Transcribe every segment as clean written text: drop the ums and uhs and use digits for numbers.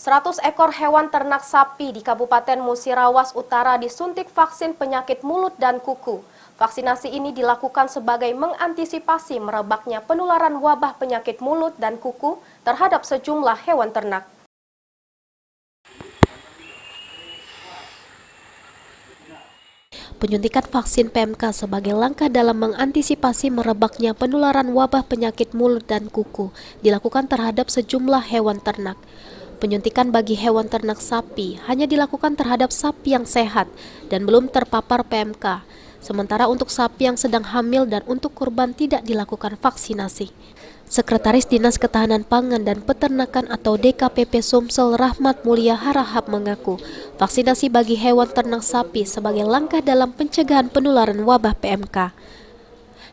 100 ekor hewan ternak sapi di Kabupaten Musirawas Utara disuntik vaksin penyakit mulut dan kuku. Vaksinasi ini dilakukan sebagai mengantisipasi merebaknya penularan wabah penyakit mulut dan kuku terhadap sejumlah hewan ternak. Penyuntikan vaksin PMK sebagai langkah dalam mengantisipasi merebaknya penularan wabah penyakit mulut dan kuku dilakukan terhadap sejumlah hewan ternak. Penyuntikan bagi hewan ternak sapi hanya dilakukan terhadap sapi yang sehat dan belum terpapar PMK. Sementara untuk sapi yang sedang hamil dan untuk kurban tidak dilakukan vaksinasi. Sekretaris Dinas Ketahanan Pangan dan Peternakan atau DKPP Sumsel Rahmat Mulia Harahap mengaku vaksinasi bagi hewan ternak sapi sebagai langkah dalam pencegahan penularan wabah PMK.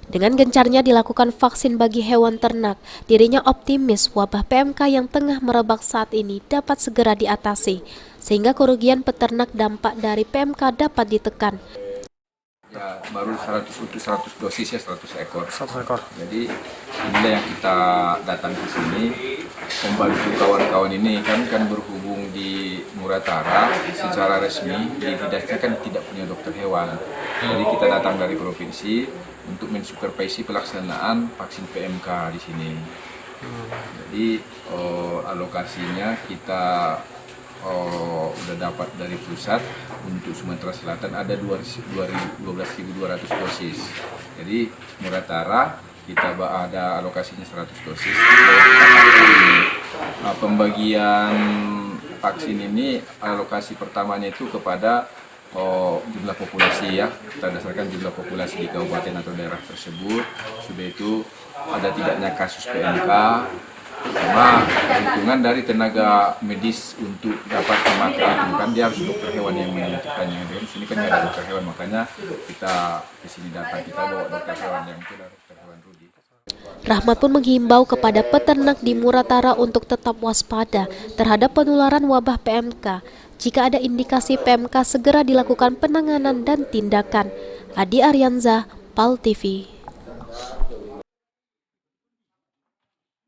Dengan gencarnya dilakukan vaksin bagi hewan ternak, dirinya optimis wabah PMK yang tengah merebak saat ini dapat segera diatasi, sehingga kerugian peternak dampak dari PMK dapat ditekan. Ya, baru 100 dosis ya, 100 ekor. 100 ekor. Jadi inilah yang kita datang ke sini membantu kawan-kawan ini kan berhubung di Muratara secara resmi di didasnya kan tidak punya dokter hewan. Jadi kita datang dari provinsi untuk mensupervisi pelaksanaan vaksin PMK di sini. Jadi alokasinya kita udah dapat dari pusat. Untuk Sumatera Selatan ada 12.200 dosis. Jadi Muratara kita ada alokasinya 100 dosis. Pembagian vaksin ini alokasi pertamanya itu kepada jumlah populasi ya. Kita dasarkan jumlah populasi di kabupaten atau daerah tersebut. Sudah itu ada tidaknya kasus PMK. Sama perhitungan dari tenaga medis untuk dapat memakai itu kan dia harus dokter hewan yang menentukannya. Di sini kan nggak ada dokter hewan, makanya kita di sini datang, kita bawa dokter hewan yang itu dokter hewan Rudi. Rahmat pun menghimbau kepada peternak di Muratara untuk tetap waspada terhadap penularan wabah PMK. Jika ada indikasi PMK segera dilakukan penanganan dan tindakan. Adi Aryanza, PAL TV.